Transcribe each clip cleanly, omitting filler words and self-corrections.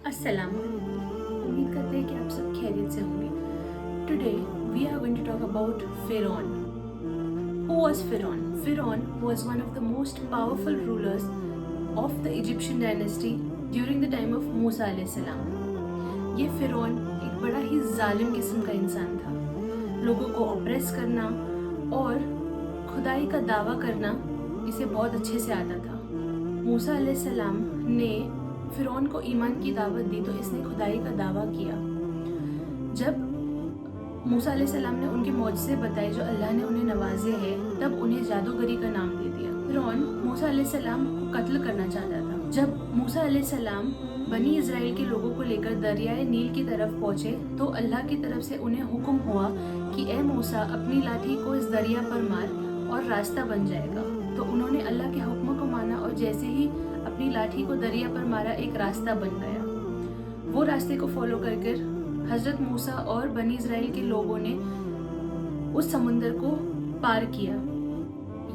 अस्सलाम वालेकुम। उम्मीद करते हैं कि आप सब खैरियत से होंगे। Today we are going to talk about फिरौन। Who was Firon? Firon was one of the most powerful rulers of the Egyptian dynasty during the time of मूसा अलैहिस्सलाम। ये फिरौन एक बड़ा ही जालिम किस्म का इंसान था। लोगों को ऑप्रेस करना और खुदाई का दावा करना इसे बहुत अच्छे से आता था। मूसा अलैहिस्सलाम ने फिरौन को ईमान की दावत दी तो इसने खुदाई का दावा किया। जब मूसा अलैहिस्सलाम ने उनके मौजज़े बताए जो अल्लाह ने उन्हें नवाजे हैं, तब उन्हें जादूगरी का नाम दे दिया। फिरौन मूसा अलैहिस्सलाम को कत्ल करना चाहता था। जब मूसा अलैहिस्सलाम बनी इज़राइल के लोगों को लेकर दरियाए नील की तरफ पहुंचे तो अल्लाह की तरफ से उन्हें हुक्म हुआ कि ए मूसा, अपनी लाठी को इस दरिया पर मार और रास्ता बन जाएगा। तो उन्होंने अल्लाह के हुक्म को माना और जैसे ही अपनी लाठी को दरिया पर मारा, एक रास्ता बन गया। वो रास्ते को फॉलो करके हज़रत मूसा और बनी इज़राइल के लोगों ने उस समुंदर को पार किया।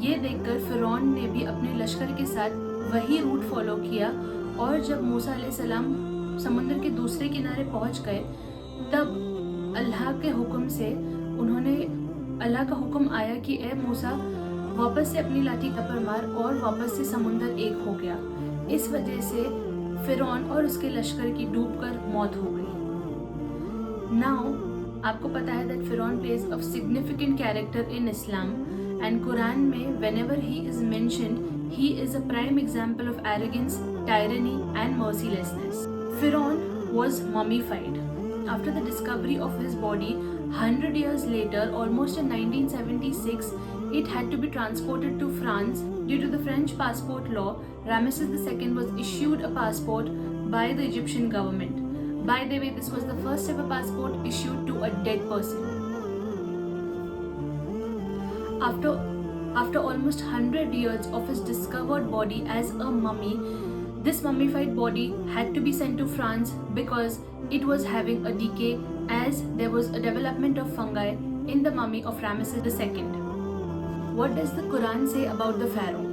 ये देखकर फिरौन ने भी अपने लश्कर के साथ वही रूट फॉलो किया और जब मूसा अलैहिस्सलाम समुंदर के दूसरे किनारे पहुंच गए, तब अल्लाह के हुक्म से अल्लाह का हुक्म आया कि ए मूसा, वापस से अपनी लाठी पर मार, और वापस से समुंदर एक हो गया। इस वजह से फिरौन और उसके लश्कर की डूबकर मौत हो गई। नाउ आपको पता है दैट फिरौन plays a significant character in Islam and Quran में whenever he is mentioned, he is a prime example of arrogance, tyranny and mercilessness. Pharaoh was mummified. After the discovery of his body 100 years later, almost in 1976, it had to be transported to France. Due to the French passport law, Ramesses II was issued a passport by the Egyptian government. By the way, this was the first ever passport issued to a dead person. After almost 100 years of his discovered body as a mummy, this mummified body had to be sent to France because it was having a decay, as there was a development of fungi in the mummy of Ramesses II. What does the Quran say about the pharaoh?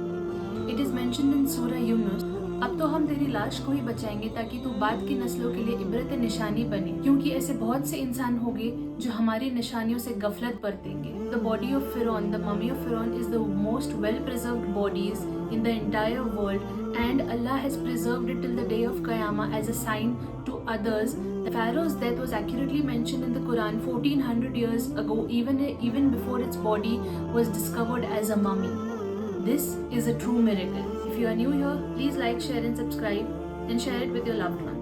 It is mentioned in Surah Yunus. अब तो हम तेरी लाश को ही बचाएंगे ताकि तू बाद की नस्लों के लिए इबरत निशानी बने, क्योंकि ऐसे बहुत से इंसान होंगे जो हमारी निशानियों से गफलत बरतेंगे। The body of Pharaoh, the mummy of Pharaoh, is the most well-preserved bodies in the entire world, and Allah has preserved it till the day of Qiyamah as a sign to others. The Pharaoh's death was accurately mentioned in the Quran 1400 years ago, even before its body was discovered as a mummy. This is a true miracle. If you are new here, please like, share and subscribe and share it with your loved ones.